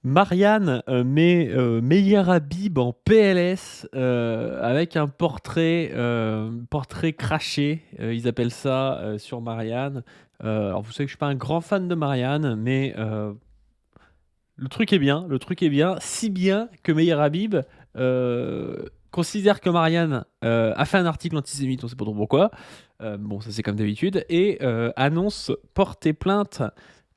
Marianne met Meyer Habib en PLS avec un portrait craché, ils appellent ça sur Marianne. Alors vous savez que je suis pas un grand fan de Marianne, mais le truc est bien, si bien que Meyer Habib considère que Marianne a fait un article antisémite, on sait pas trop pourquoi. Bon, ça c'est comme d'habitude, et annonce porter plainte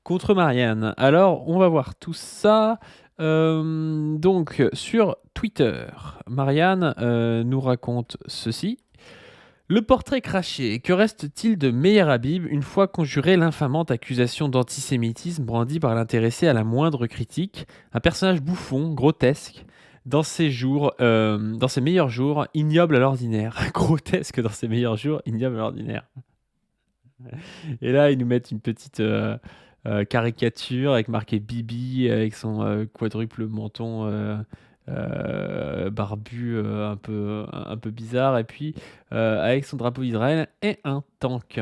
contre Marianne. Alors, on va voir tout ça. Donc, sur Twitter, Marianne nous raconte ceci. Le portrait craché. Que reste-t-il de Meyer Habib une fois conjurée l'infamante accusation d'antisémitisme brandie par l'intéressé à la moindre critique? Un personnage bouffon, grotesque, dans ses meilleurs jours, ignoble à l'ordinaire. Grotesque dans ses meilleurs jours, ignoble à l'ordinaire. Et là, ils nous mettent une petite caricature avec marqué Bibi, avec son quadruple menton barbu un peu bizarre, et puis avec son drapeau d'Israël et un tank.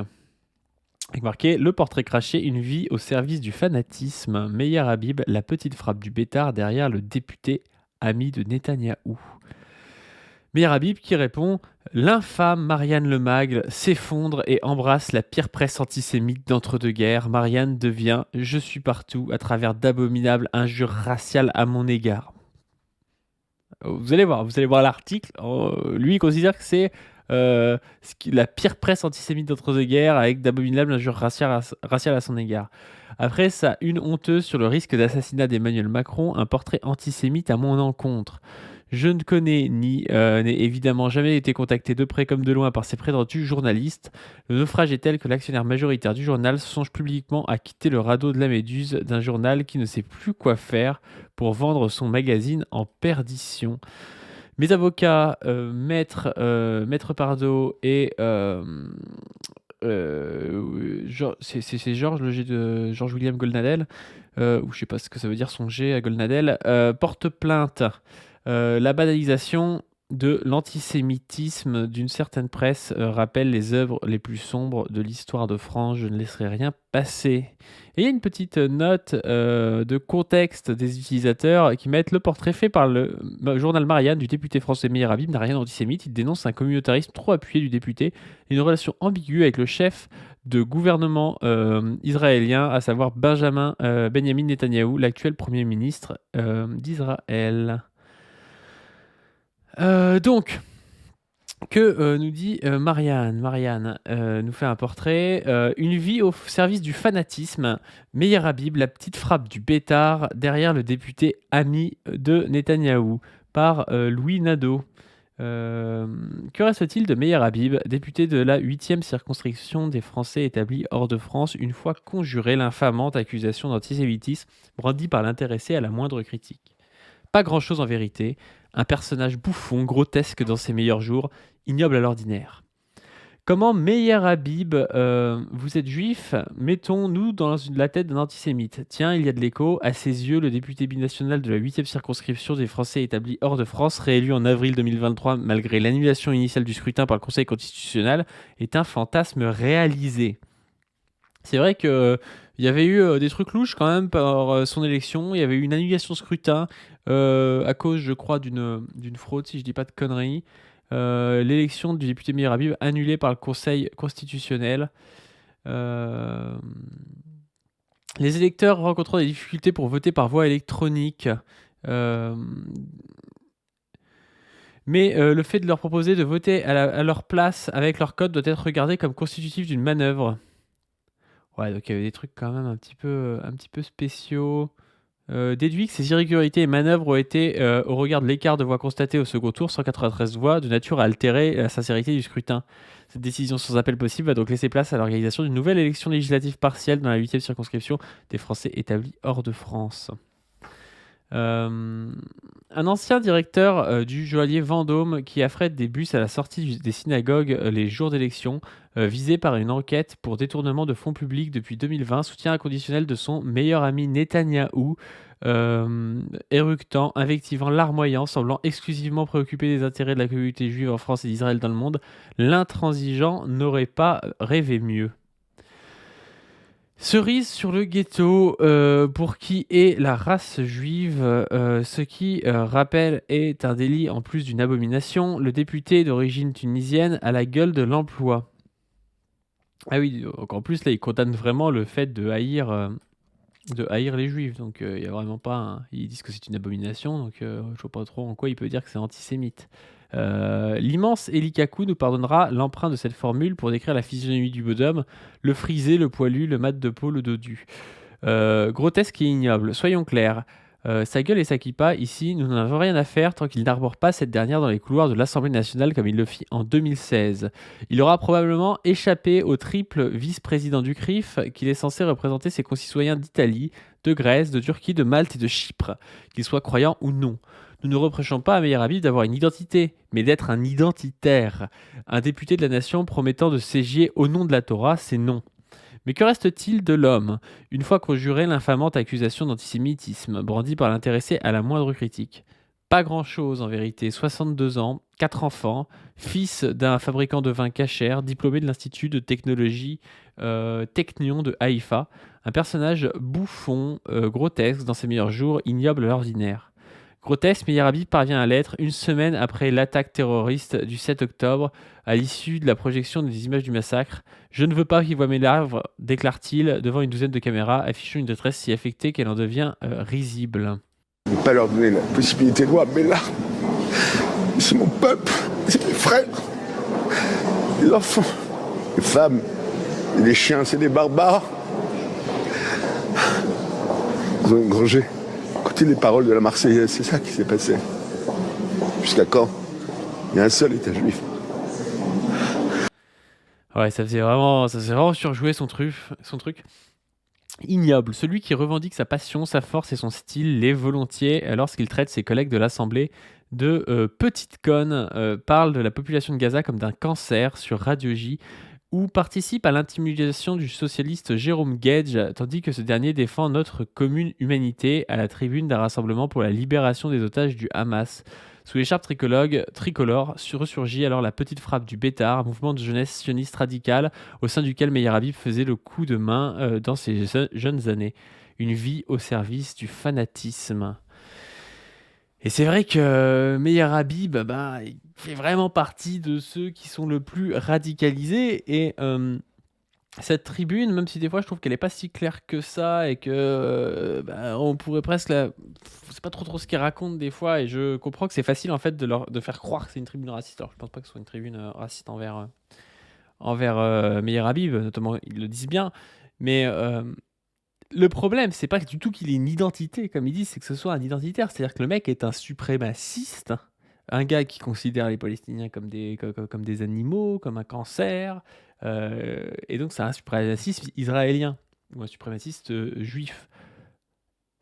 Avec marqué le portrait craché, une vie au service du fanatisme. Meyer Habib, la petite frappe du bêtard derrière le député ami de Netanyahou. Meyer Habib qui répond: l'infâme Marianne Lemagle s'effondre et embrasse la pire presse antisémite d'entre-deux-guerres. Marianne devient je suis partout à travers d'abominables injures raciales à mon égard. Vous allez voir l'article. Lui, il considère que c'est la pire presse antisémite d'entre-deux-guerres avec d'abominables injures raciales à son égard. Après ça, une honteuse sur le risque d'assassinat d'Emmanuel Macron, un portrait antisémite à mon encontre. Je ne connais n'ai évidemment jamais été contacté de près comme de loin par ces prétendus journalistes. Le naufrage est tel que l'actionnaire majoritaire du journal songe publiquement à quitter le radeau de la Méduse d'un journal qui ne sait plus quoi faire pour vendre son magazine en perdition. Mes avocats, Maître Pardo et c'est Georges, le G de Georges William Goldnadel, ou je sais pas ce que ça veut dire son G à Goldnadel, porte plainte. La banalisation de l'antisémitisme d'une certaine presse rappelle les œuvres les plus sombres de l'histoire de France. Je ne laisserai rien passer. Et il y a une petite note de contexte des utilisateurs qui mettent le portrait fait par le journal Marianne du député français Meyer Habib n'a rien d'antisémite. Il dénonce un communautarisme trop appuyé du député et une relation ambiguë avec le chef de gouvernement israélien, à savoir Benjamin Netanyahou, l'actuel Premier ministre d'Israël. Donc, que nous dit Marianne? Marianne nous fait un portrait. Une vie au service du fanatisme. Meyer Habib, la petite frappe du bêtard derrière le député ami de Netanyahou, par Louis Nadeau. Que reste-t-il de Meyer Habib, député de la 8e circonscription des Français établis hors de France, une fois conjuré l'infamante accusation d'antisémitisme brandie par l'intéressé à la moindre critique? Pas grand-chose en vérité. Un personnage bouffon, grotesque dans ses meilleurs jours, ignoble à l'ordinaire. Comment Meyer Habib, vous êtes juif, mettons-nous dans la tête d'un antisémite. Tiens, il y a de l'écho. À ses yeux, le député binational de la 8e circonscription des Français établis hors de France, réélu en avril 2023 malgré l'annulation initiale du scrutin par le Conseil constitutionnel, est un fantasme réalisé. C'est vrai que il y avait eu des trucs louches quand même par son élection. Il y avait eu une annulation de scrutin à cause, je crois, d'une fraude, si je dis pas de conneries. L'élection du député Meyer Habib annulée par le Conseil constitutionnel. Euh, les électeurs rencontrant des difficultés pour voter par voie électronique. Euh, mais le fait de leur proposer de voter à leur place avec leur code doit être regardé comme constitutif d'une manœuvre. Ouais, donc il y avait des trucs quand même un petit peu spéciaux. Déduit que ces irrégularités et manœuvres ont été, au regard de l'écart de voix constaté au second tour, 193 voix, de nature à altérer la sincérité du scrutin. Cette décision sans appel possible va donc laisser place à l'organisation d'une nouvelle élection législative partielle dans la 8e circonscription des Français établis hors de France. Un ancien directeur du joaillier Vendôme qui affrète des bus à la sortie des synagogues les jours d'élection, visé par une enquête pour détournement de fonds publics depuis 2020, soutien inconditionnel de son meilleur ami Netanyahou, éructant, invectivant, larmoyant, semblant exclusivement préoccupé des intérêts de la communauté juive en France et d'Israël dans le monde. L'intransigeant n'aurait pas rêvé mieux. Cerise sur le ghetto, pour qui est la race juive, ce qui, rappelle est un délit en plus d'une abomination, le député d'origine tunisienne a la gueule de l'emploi. Ah oui, donc en plus là, il condamne vraiment le fait de haïr les juifs, donc il y a vraiment pas ils disent que c'est une abomination, donc je vois pas trop en quoi il peut dire que c'est antisémite. L'immense Eli Kakou nous pardonnera l'emprunt de cette formule pour décrire la physionomie du bonhomme, le frisé, le poilu, le mat de peau, le dodu. Grotesque et ignoble, soyons clairs. Sa gueule et sa kippa, ici, nous n'en avons rien à faire tant qu'il n'arbore pas cette dernière dans les couloirs de l'Assemblée nationale comme il le fit en 2016. Il aura probablement échappé au triple vice-président du CRIF qu'il est censé représenter ses concitoyens d'Italie, de Grèce, de Turquie, de Malte et de Chypre, qu'ils soient croyants ou non. Nous ne reprochons pas à Meir Habib d'avoir une identité, mais d'être un identitaire. Un député de la nation promettant de siéger au nom de la Torah, c'est non. Mais que reste-t-il de l'homme, une fois conjurée l'infamante accusation d'antisémitisme, brandie par l'intéressé à la moindre critique? Pas grand-chose en vérité, 62 ans, 4 enfants, fils d'un fabricant de vin cachère, diplômé de l'Institut de technologie Technion de Haïfa, un personnage bouffon, grotesque dans ses meilleurs jours, ignoble à l'ordinaire. Grotesque, Meir Habib parvient à l'être une semaine après l'attaque terroriste du 7 octobre, à l'issue de la projection des images du massacre. Je ne veux pas qu'il voie mes larves, déclare-t-il devant une douzaine de caméras, affichant une détresse si affectée qu'elle en devient risible. Je ne vais pas leur donner la possibilité de voir mes larmes. C'est mon peuple, c'est mes frères, les enfants, les femmes, et les chiens, c'est des barbares. Ils ont engrangé. Écoutez les paroles de la Marseillaise, c'est ça qui s'est passé. Jusqu'à quand il y a un seul État juif. Ouais, ça faisait vraiment surjouer son truc. Ignoble, celui qui revendique sa passion, sa force et son style l'est volontiers lorsqu'il traite ses collègues de l'Assemblée de petites connes, parle de la population de Gaza comme d'un cancer sur Radio J, ou participe à l'intimidation du socialiste Jérôme Gage, tandis que ce dernier défend notre commune humanité à la tribune d'un rassemblement pour la libération des otages du Hamas. Sous l'écharpe tricolore ressurgit alors la petite frappe du Bétard, un mouvement de jeunesse sioniste radicale au sein duquel Meir Habib faisait le coup de main dans ses jeunes années. Une vie au service du fanatisme. Et c'est vrai que Meir Habib, il fait vraiment partie de ceux qui sont le plus radicalisés. Et cette tribune, même si des fois je trouve qu'elle n'est pas si claire que ça et que on pourrait presque c'est pas trop ce qu'ils racontent des fois. Et je comprends que c'est facile en fait de faire croire que c'est une tribune raciste. Alors je pense pas que ce soit une tribune raciste envers Meir Habib, notamment ils le disent bien. Mais le problème, c'est pas du tout qu'il ait une identité, comme ils disent, c'est que ce soit un identitaire. C'est-à-dire que le mec est un suprémaciste, un gars qui considère les Palestiniens comme comme des animaux, comme un cancer. Et donc, c'est un suprémaciste israélien ou un suprémaciste juif.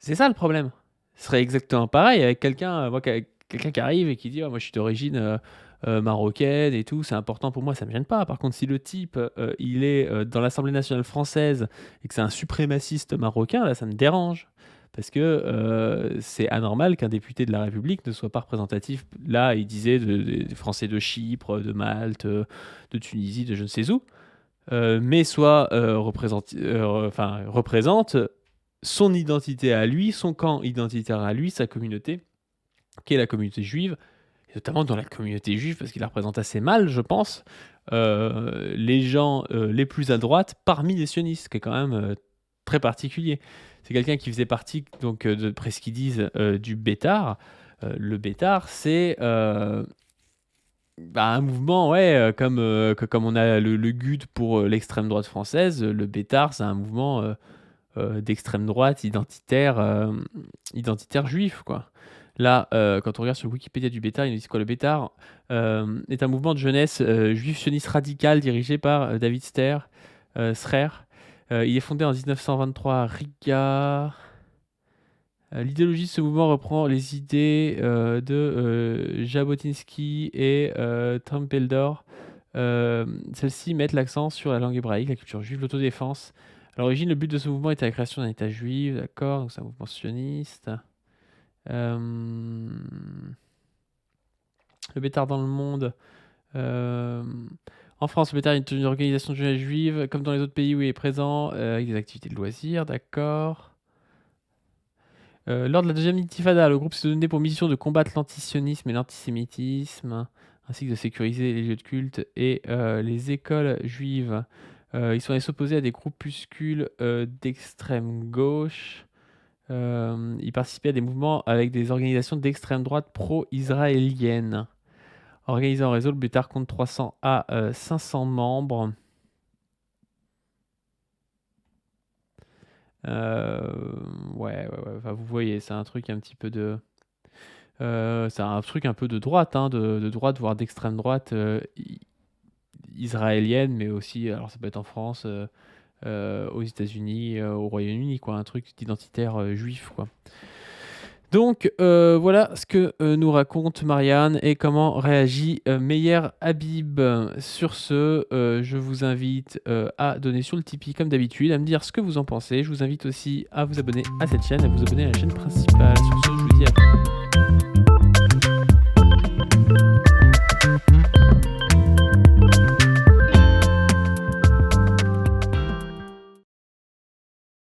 C'est ça le problème. Ce serait exactement pareil avec quelqu'un qui arrive et qui dit: «Ah, moi, je suis d'origine marocaine et tout, c'est important pour moi», ça me gêne pas. Par contre, si le type, il est dans l'Assemblée nationale française et que c'est un suprémaciste marocain, là, ça me dérange. Parce que c'est anormal qu'un député de la République ne soit pas représentatif. Là, il disait des Français de Chypre, de Malte, de Tunisie, de je ne sais où, mais soit représente son identité à lui, son camp identitaire à lui, sa communauté, qui est la communauté juive, et notamment dans la communauté juive, parce qu'il la représente assez mal, je pense, les gens les plus à droite parmi les sionistes, ce qui est quand même très particulier. C'est quelqu'un qui faisait partie, donc, d'après ce qu'ils disent, du Bétard. Le Bétard, c'est un mouvement, ouais, comme on a le GUD pour l'extrême droite française, le Bétard, c'est un mouvement d'extrême droite identitaire juif, quoi. Là, quand on regarde sur le Wikipédia du Bétard, ils nous disent quoi? Le Bétard est un mouvement de jeunesse juif sioniste radical dirigé par David Srer. Il est fondé en 1923 à Riga. L'idéologie de ce mouvement reprend les idées de Jabotinsky et Trumpeldor. Celles-ci mettent l'accent sur la langue hébraïque, la culture juive, l'autodéfense. À l'origine, le but de ce mouvement était la création d'un État juif, d'accord, donc c'est un mouvement sioniste. Le Bétard dans le monde. En France, le Bétar est une organisation juive, comme dans les autres pays où il est présent, avec des activités de loisirs, d'accord. Lors de la deuxième intifada, le groupe s'est donné pour mission de combattre l'antisionisme et l'antisémitisme, ainsi que de sécuriser les lieux de culte et les écoles juives. Ils sont allés s'opposer à des groupuscules d'extrême gauche. Ils participaient à des mouvements avec des organisations d'extrême droite pro-israéliennes. Organisé en réseau, le Bétar compte 300 à 500 membres. Ouais. Enfin, vous voyez, c'est un truc un petit peu de... c'est un truc un peu de droite, hein, de droite, voire d'extrême droite israélienne, mais aussi, alors ça peut être en France, aux États-Unis, au Royaume-Uni, quoi, un truc d'identitaire juif, quoi. Donc voilà ce que nous raconte Marianne et comment réagit Meyer Habib. Sur ce, je vous invite à donner sur le Tipeee comme d'habitude, à me dire ce que vous en pensez. Je vous invite aussi à vous abonner à cette chaîne, à vous abonner à la chaîne principale. Sur ce, je vous dis à